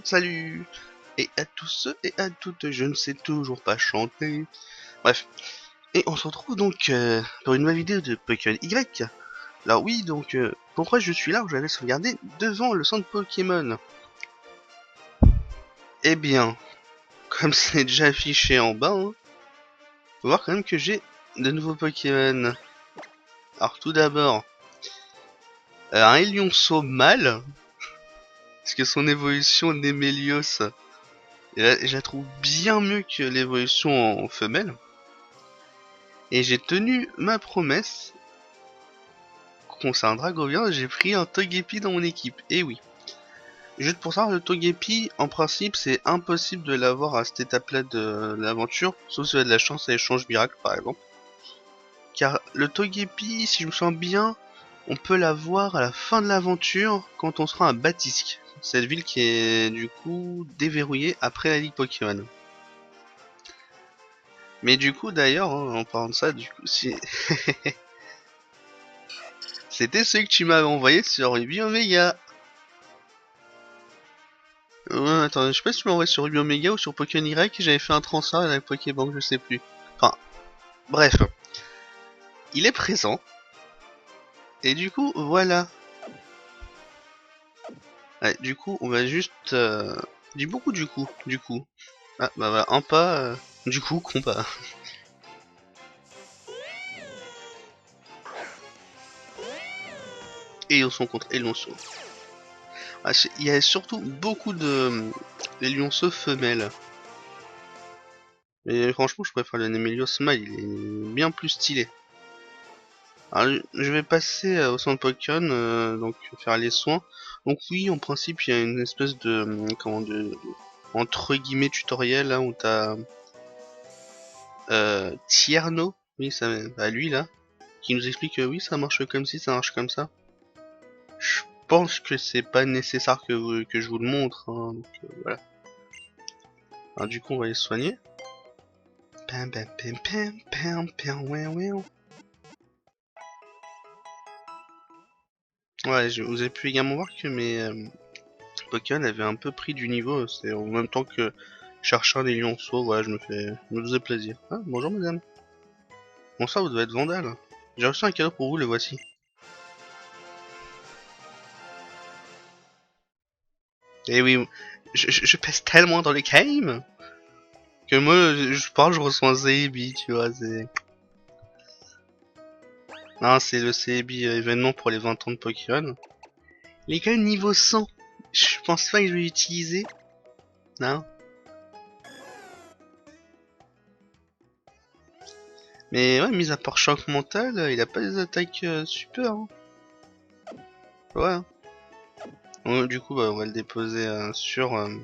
Salut. Et à tous ceux et à toutes, je ne sais toujours pas chanter. Bref. Et on se retrouve donc pour une nouvelle vidéo de Pokémon Y. Alors oui, donc pourquoi je suis là où j'allais sauvegarder devant le centre Pokémon? Eh bien, comme c'est déjà affiché en bas, hein, faut voir quand même que j'ai de nouveaux Pokémon. Alors tout d'abord, un Elionceau mâle, parce que son évolution Némélios, je la trouve bien mieux que l'évolution en femelle. Et j'ai tenu ma promesse concernant Dragovien, j'ai pris un Togepi dans mon équipe. Et oui. Juste pour ça, le Togepi, en principe, c'est impossible de l'avoir à cette étape-là de l'aventure, sauf si vous avez de la chance à l'échange miracle, par exemple. Car le Togepi, si je me souviens bien, on peut l'avoir à la fin de l'aventure, quand on sera à Batisque. Cette ville qui est, du coup, déverrouillée après la Ligue Pokémon. Mais du coup, d'ailleurs, hein, en parlant de ça, du coup, si... c'était ce que tu m'avais envoyé sur Ruby Omega. Ouais, attends, je sais pas si tu m'as envoyé sur Ruby Omega ou sur Pokémon Y, j'avais fait un transfert avec la Pokébank, je sais plus. Enfin, bref. Il est présent. Et du coup, voilà. Ouais, du coup, on va juste... Dis beaucoup du coup, du coup. Ah, bah voilà, un pas... du coup, combat. Et son contre et lionceau. Ah, il y a surtout beaucoup de... Les lionceaux femelles. Et franchement, je préfère le Nemelios Smile, il est bien plus stylé. Alors, je vais passer au centre Pokémon, donc faire les soins. Donc oui, en principe, il y a une espèce de, comment de, entre guillemets tutoriel là où t'as Tierno, oui, ça, bah, lui là, qui nous explique que oui, ça marche comme ci, ça marche comme ça. Je pense que c'est pas nécessaire que je vous le montre, hein, donc voilà. Alors du coup, on va les soigner. Pam, pam, pam, pam, pam, pam, ouais, ouais. Ouais, vous avez pu également voir que mes Pokémon avait un peu pris du niveau, c'est en même temps que cherchant des lionceaux, voilà, je me faisais plaisir. Ah, bonjour madame. Bon ça, vous devez être vandale. J'ai reçu un cadeau pour vous, le voici. Et oui, je pèse tellement dans les games que moi, je parle, je reçois un Zebi, tu vois, c'est... Non, c'est le Zebi événement pour les 20 ans de Pokémon. Il est quand même niveau 100. Je pense pas que je vais l'utiliser. Non. Mais ouais, mis à part choc mental, il a pas des attaques super. Hein. Ouais. Hein. Du coup, bah, on va le déposer sur... enfin,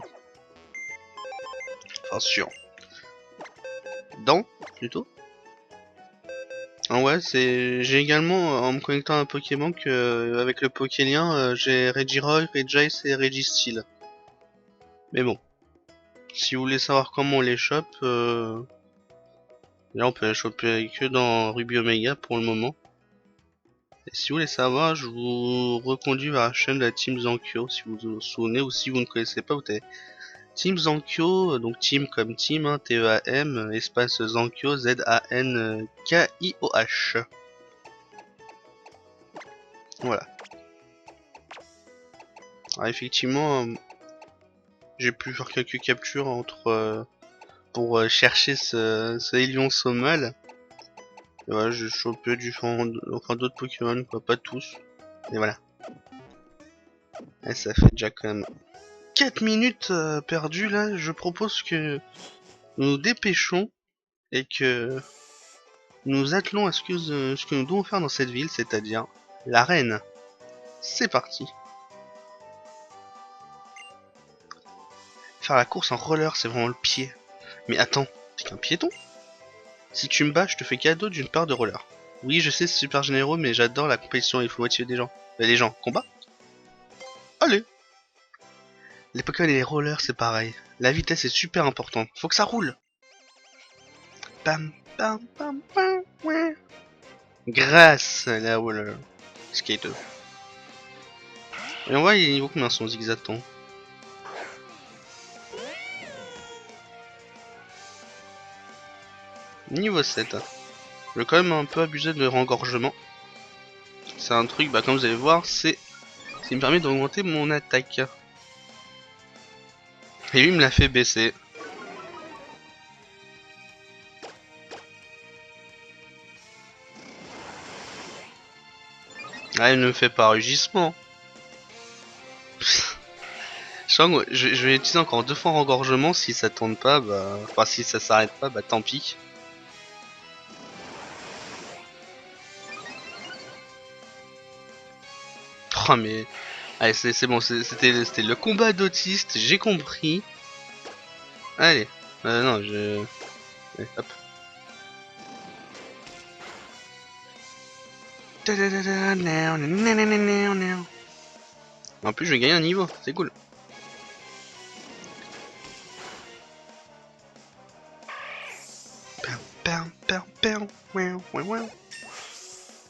sur... Dans, plutôt. Ah ouais, c'est... J'ai également, en me connectant à un Pokémon, que, avec le Pokélien, j'ai Regiroy, Regice et Registeel. Mais bon, si vous voulez savoir comment on les chope, là on peut les choper que dans Ruby Omega pour le moment. Et si vous voulez savoir, je vous reconduis vers la chaîne de la Team Zankyo, si vous vous souvenez, ou si vous ne connaissez pas, vous avez Team Zankyo, donc Team comme Team, hein, T-E-A-M, espace Zankyo, Z-A-N-K-I-O-H. Voilà. Alors effectivement, j'ai pu faire quelques captures entre pour chercher ce Hélion Sommal. Et voilà, j'ai chopé enfin d'autres Pokémon, quoi, pas tous. Et voilà. Et ça fait déjà quand même 4 minutes perdues là. Je propose que nous nous dépêchons et que nous attelons à ce que nous devons faire dans cette ville, c'est-à-dire l'arène. C'est parti. Faire la course en roller, c'est vraiment le pied. Mais attends, t'es qu'un piéton? Si tu me bats, je te fais cadeau d'une paire de rollers. Oui, je sais, c'est super généreux, mais j'adore la compétition, il faut motiver des gens. Les gens, combat? Allez! Les Pokémon et les rollers, c'est pareil. La vitesse est super importante. Faut que ça roule! Pam, pam, pam, pam, ouais. Grâce à la roller skater. Et on voit il est niveau combien son zigzaton. Niveau 7. Je vais quand même un peu abuser de rengorgement. C'est un truc, bah comme vous allez voir, c'est ce qui me permet d'augmenter mon attaque. Et lui il me l'a fait baisser. Ah, il ne me fait pas rugissement. Je vais utiliser encore 2 fois rengorgement. Si ça tourne pas, bah. Enfin, si ça s'arrête pas, bah tant pis. Oh, mais. Allez, c'est bon, c'était le combat d'autiste, j'ai compris. Allez. Non, je. Allez, hop. En plus, je vais gagner un niveau, c'est cool.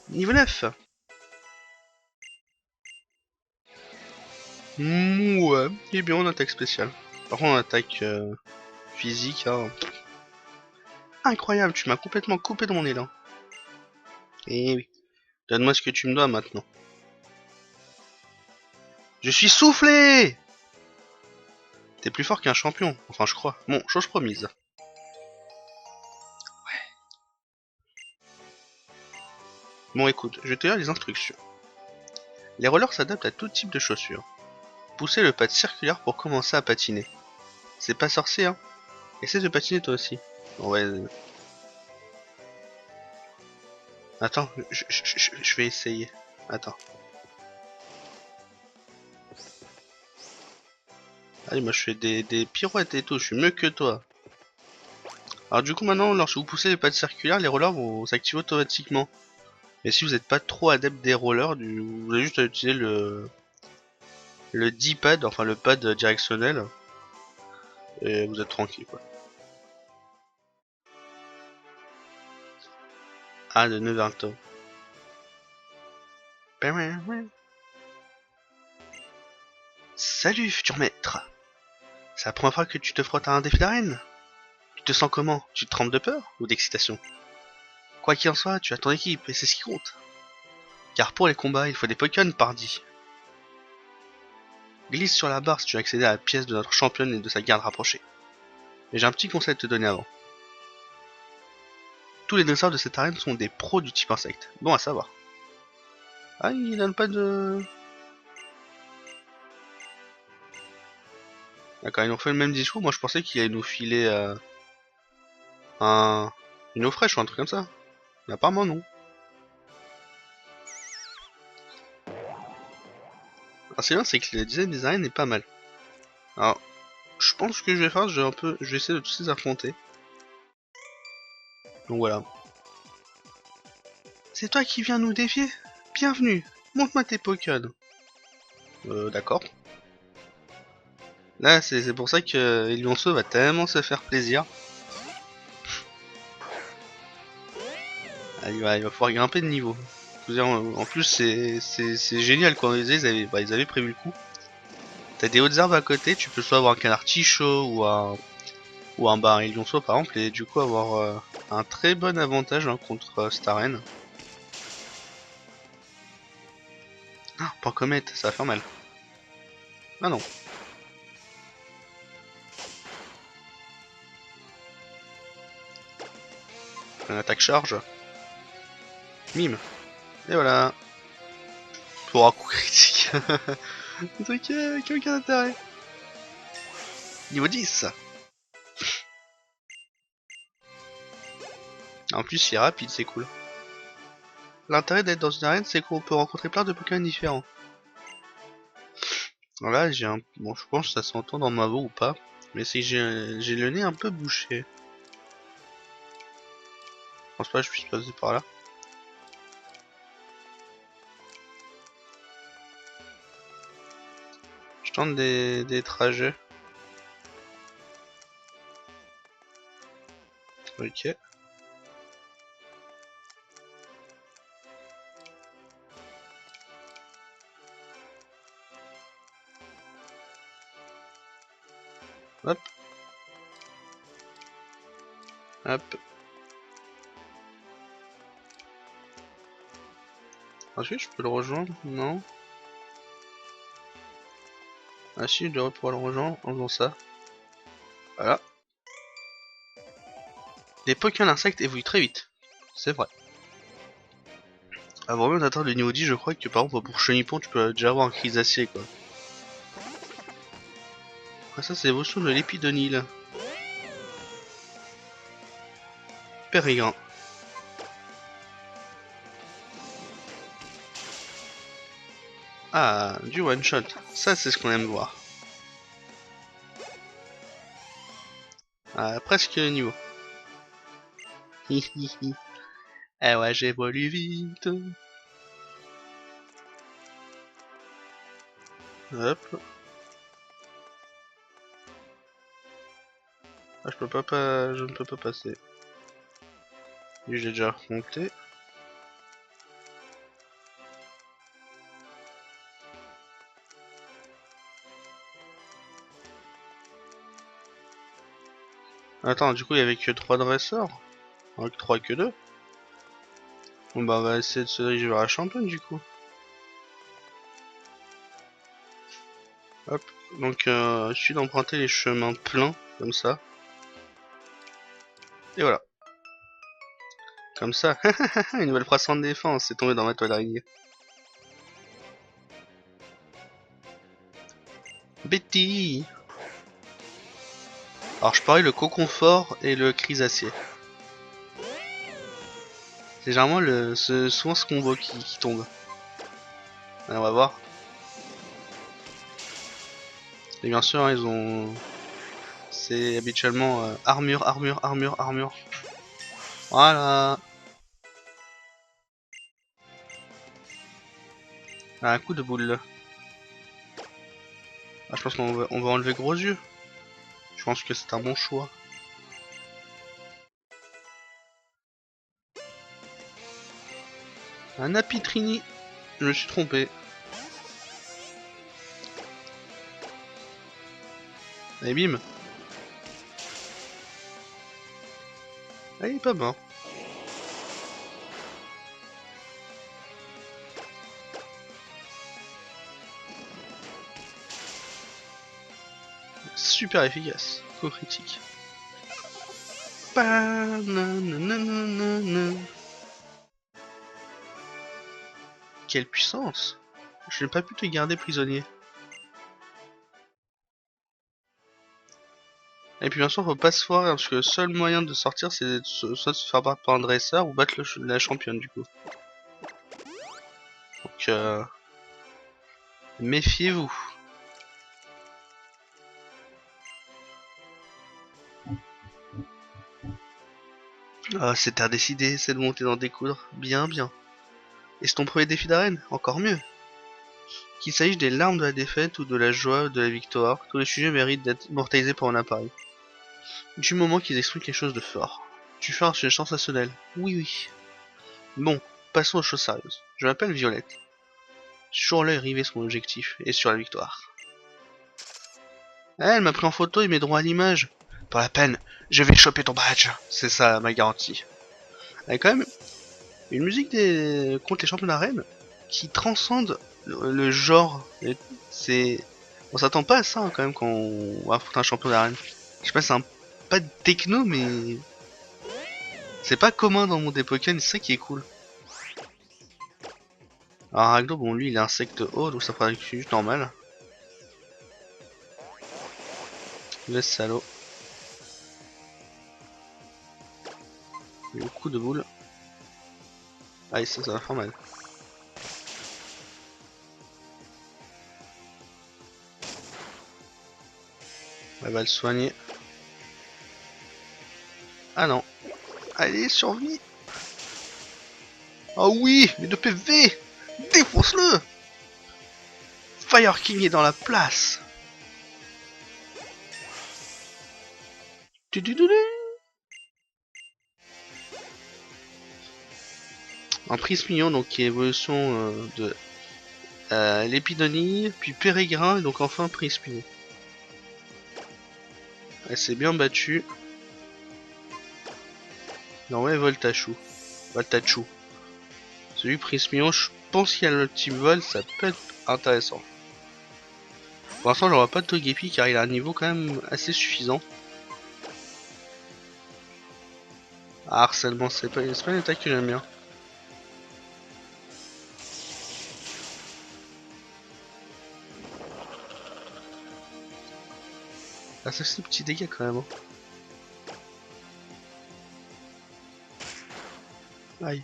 Niveau 9. Ouais, il est bien en attaque spéciale. Par contre, en attaque physique, hein. Incroyable, tu m'as complètement coupé de mon élan. Eh oui. Donne-moi ce que tu me dois maintenant. Je suis soufflé! T'es plus fort qu'un champion, enfin je crois. Bon, chose promise. Bon écoute, je vais te lire les instructions. Les rollers s'adaptent à tout type de chaussures. Poussez le pad circulaire pour commencer à patiner. C'est pas sorcier, hein. Essaie de patiner toi aussi. Ouais. Attends, je vais essayer. Attends. Allez, moi je fais des pirouettes et tout, je suis mieux que toi. Alors du coup maintenant, lorsque vous poussez les pads circulaires, les rollers vont s'activer automatiquement. Et si vous n'êtes pas trop adepte des rollers, vous avez juste à utiliser le D-pad, enfin le pad directionnel. Et vous êtes tranquille quoi. Ah, de Naruto. Salut futur maître. C'est la première fois que tu te frottes à un défi d'arène. Tu te sens comment? Tu te trempes de peur ou d'excitation? Quoi qu'il en soit, tu as ton équipe et c'est ce qui compte. Car pour les combats, il faut des Pokémon pardi. Glisse sur la barre si tu veux accéder à la pièce de notre championne et de sa garde rapprochée. Mais j'ai un petit conseil à te donner avant. Tous les dinosaures de cette arène sont des pros du type insecte. Bon à savoir. Ah, il donne pas de... D'accord, ils nous fait le même discours. Moi je pensais qu'il allait nous filer une eau fraîche ou un truc comme ça. Mais apparemment non. Alors c'est bien, c'est que le design des arènes est pas mal. Alors, je pense que je vais faire, je vais essayer de tous les affronter. Donc voilà. C'est toi qui viens nous défier? Bienvenue, montre-moi tes Pokémon. D'accord. Là, c'est pour ça que Elionceau va tellement se faire plaisir. Ah, il va pouvoir grimper de niveau. Je veux dire, en plus, c'est génial quand ils avaient prévu le coup. T'as des hautes herbes à côté, tu peux soit avoir un canard tichot ou un baril lionceau par exemple, et du coup avoir un très bon avantage hein, contre Staren. Ah, point comète, ça va faire mal. Ah non. Un attaque charge. Mime. Et voilà. Pour un coup critique. Un truc qui a aucun intérêt. Niveau 10. En plus, il est rapide, c'est cool. L'intérêt d'être dans une arène, c'est qu'on peut rencontrer plein de Pokémon différents. Alors là, j'ai un... Bon, je pense que ça s'entend dans ma voix ou pas. Mais c'est que j'ai le nez un peu bouché. Je pense pas que je puisse passer par là. Je tente des trajets. Ok. Hop. Hop. Ensuite, je peux le rejoindre? Non. Ah si, je devrais pouvoir le rejoindre en faisant ça. Voilà. Les Pokémon insectes évoluent très vite. C'est vrai. Avant même d'atteindre le niveau 10, je crois que par exemple pour Chenipon, tu peux déjà avoir un Crisacier quoi. Après ça, c'est l'évolution de l'Épidonyle. Périgrin. Ah, du one shot. Ça, c'est ce qu'on aime voir. Ah, presque le niveau. Hihihi. Eh ouais, j'évolue vite. Hop. Ah, je ne peux pas passer. Lui, j'ai déjà monté. Attends, du coup, il y avait que 3 dresseurs? Avec 3 que 2. Bon bah, on va essayer de se diriger vers la championne du coup. Hop. Donc, il suffit d'emprunter les chemins pleins, comme ça. Et voilà. Comme ça, une nouvelle phrase de défense, c'est tombé dans ma toile d'araignée. Betty. Alors je parie le coconfort et le crisacier. C'est généralement souvent ce combo qui tombe. Allez, on va voir. Et bien sûr, hein, ils ont... C'est habituellement armure, armure, armure, armure. Voilà. Ah, un coup de boule. Ah, je pense on va enlever gros yeux. Je pense que c'est un bon choix. Un apitrini. Je me suis trompé. Et bim. Ah, il est pas mort. Super efficace. Coup critique. Quelle puissance! Je n'ai pas pu te garder prisonnier. Et puis bien sûr, faut pas se foirer, parce que le seul moyen de sortir, c'est soit de se faire battre par un dresseur, ou battre la championne du coup. Donc, méfiez-vous. Ah, c'est à décider, c'est de monter d'en découdre. Bien, bien. Et c'est ton premier défi d'arène? Encore mieux. Qu'il s'agisse des larmes de la défaite ou de la joie de la victoire, tous les sujets méritent d'être immortalisés par un appareil. Du moment qu'ils expriment quelque chose de fort. Tu fais un sujet sensationnel. Oui, oui. Bon, passons aux choses sérieuses. Je m'appelle Violette. Sur l'œil rivé sur mon objectif et sur la victoire. Elle m'a pris en photo et met droit à l'image. Pas la peine, je vais choper ton badge. C'est ça ma garantie. Elle a quand même une musique contre les champions d'arène qui transcende le genre. C'est, on s'attend pas à ça hein, quand même quand on affronte un champion d'arène. Je sais pas, c'est pas de techno mais c'est pas commun dans le monde des Pokémon, c'est ça qui est cool. Alors Ragdo, bon lui il est insecte haut donc ça fera juste normal. Le salaud. Le coup de boule. Aïe ça va faire mal. Elle va le soigner. Ah non. Allez, survie. Oh oui, mais de PV. Défonce-le. Fire King est dans la place. Un Prismillon, donc qui est évolution de l'Épidonie, puis Pérégrin, et donc enfin Prismillon. Elle s'est bien battue. Non ouais, Voltachou. Voltachou. Celui Prismion, je pense qu'il y a le type vol, ça peut être intéressant. Pour l'instant, j'en vois pas de Togepi car il a un niveau quand même assez suffisant. Ah, harcèlement, c'est pas une attaque que j'aime bien. Ah, ça c'est des petits dégâts quand même. Hein. Aïe.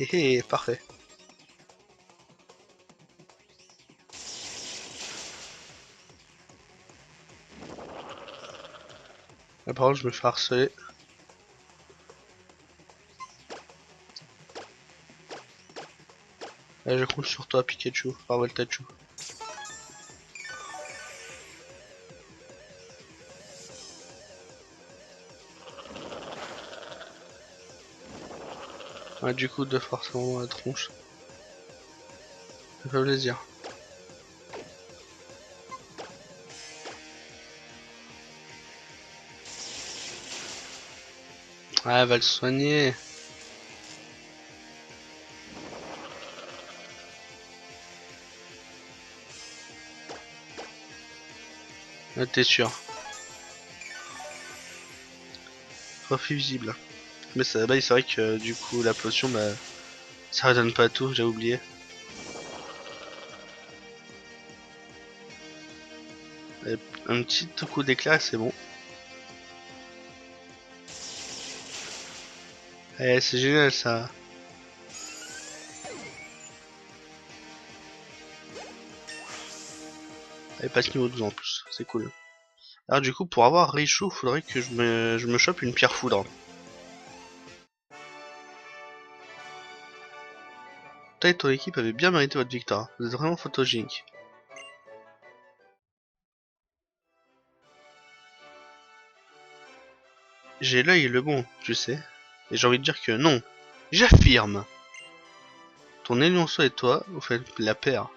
Hé hé, parfait. Là, par contre, je me fais harceler. Là, je compte sur toi, Pikachu. Enfin, Voltachou. Ouais, du coup, de forcément dans la tronche. Ça fait plaisir. Ah, elle va le soigner. Ah, t'es sûr. Refus visible. Mais ça, bah, c'est vrai que du coup, la potion, bah, ça redonne pas tout, j'ai oublié. Et un petit coup d'éclat, c'est bon. Eh, c'est génial ça. Elle passe niveau 12 en plus, c'est cool. Alors du coup, pour avoir Raichu, faudrait que je me chope une pierre foudre. Toi et ton équipe avez bien mérité votre victoire. Vous êtes vraiment photogénique. J'ai l'œil le bon, tu sais. Et j'ai envie de dire que non. J'affirme. Ton Elionceau et toi, vous faites la paire.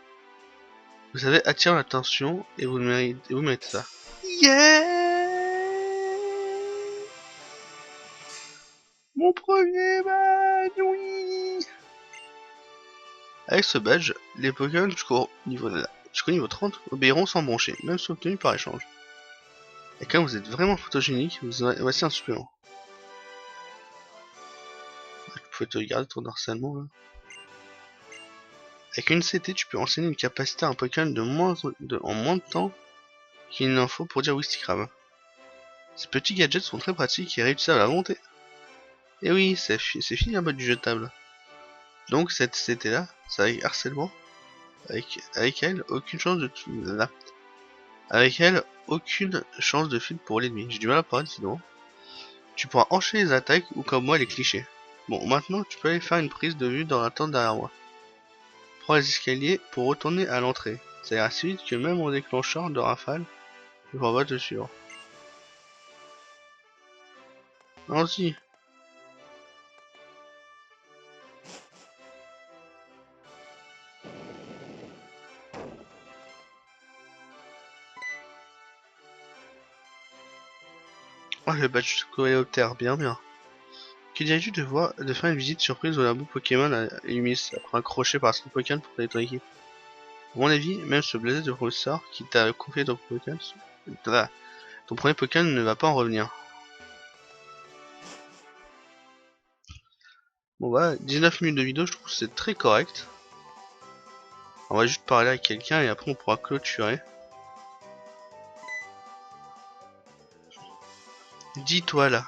Vous savez attirer l'attention et vous méritez ça. Yeah! Mon premier badge, oui! Avec ce badge, les Pokémon jusqu'au niveau 30 obéiront sans broncher, même si obtenus par échange. Et quand vous êtes vraiment photogénique, voici un supplément. Tu peux te garder ton harcèlement là. Avec une CT, tu peux enseigner une capacité à un Pokémon en moins de temps qu'il n'en faut pour dire Wistikram. Ces petits gadgets sont très pratiques et réutilissables à la volonté. Et oui, c'est fini un mode du jetable. Donc cette CT là, c'est avec harcèlement. Avec elle, aucune chance de là. Avec elle, aucune chance de feed pour l'ennemi. J'ai du mal à parler sinon. Tu pourras enchaîner les attaques ou comme moi les clichés. Bon, maintenant tu peux aller faire une prise de vue dans la tente derrière moi. Prends les escaliers pour retourner à l'entrée. Ça ira si vite que même en déclencheur de rafale, je ne pas te suivre. Allons-y. Oh, le badge coléoptère, bien bien. Que dirais-tu de faire une visite surprise au labo Pokémon à Lumis après un crochet par son Pokémon pour aider ton équipe? À mon avis, même ce blasé de professeur qui t'a confié ton Pokémon, ton premier Pokémon ne va pas en revenir. Bon bah, 19 minutes de vidéo, je trouve que c'est très correct. On va juste parler à quelqu'un et après on pourra clôturer. Dis-toi là,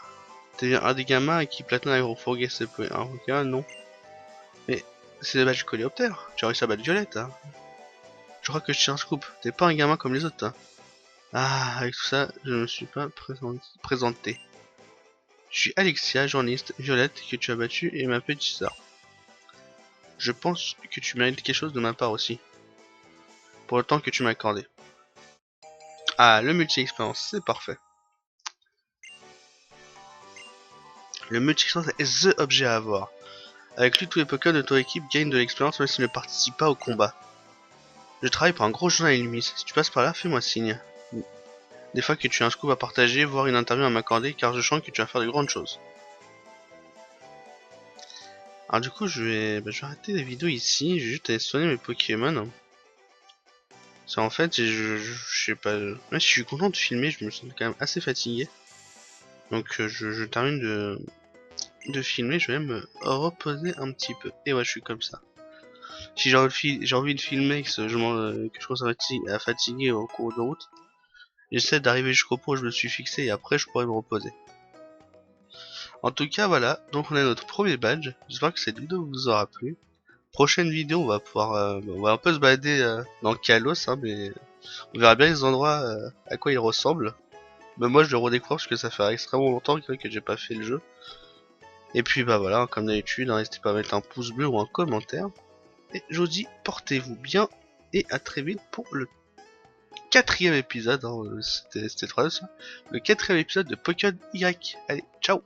t'es un des gamins qui platine agrofourguer ce un Pokémon, non? Mais c'est le badge coléoptère, tu as réussi à battre Violette, hein. Je crois que je tiens un scoop, t'es pas un gamin comme les autres, hein. Ah, avec tout ça, je ne me suis pas présenté. Je suis Alexia, journaliste, Violette, que tu as battu, et ma petite sœur. Je pense que tu mérites quelque chose de ma part aussi, pour le temps que tu m'as accordé. Ah, le multi-expérience, c'est parfait. Le multi-expérience est THE objet à avoir. Avec lui, tous les Pokémon de ton équipe gagnent de l'expérience même s'ils ne participent pas au combat. Je travaille pour un gros journal Illumis. Si tu passes par là, fais-moi signe. des fois que tu as un scoop à partager, voire une interview à m'accorder, car je sens que tu vas faire de grandes choses. Alors du coup, je vais arrêter la vidéo ici, je vais juste aller soigner mes Pokémon. Ça en fait, je sais pas, même si je suis content de filmer, je me sens quand même assez fatigué. Donc je termine de filmer, je vais me reposer un petit peu. Et ouais, je suis comme ça. Si j'ai envie de filmer, que je commence à fatiguer au cours de route, j'essaie d'arriver jusqu'au point où je me suis fixé et après je pourrais me reposer. En tout cas, voilà, donc on a notre premier badge. J'espère que cette vidéo vous aura plu. Prochaine vidéo, on va pouvoir, on va un peu se balader dans Kalos, hein, mais on verra bien les endroits à quoi ils ressemblent. Mais moi, je le redécouvre parce que ça fait extrêmement longtemps que j'ai pas fait le jeu. Et puis bah voilà, comme d'habitude, n'hésitez pas à mettre un pouce bleu ou un commentaire. Et je vous dis, portez-vous bien et à très vite pour le quatrième épisode. Hein, c'était 3, le quatrième épisode de Pokémon Y. Allez, ciao!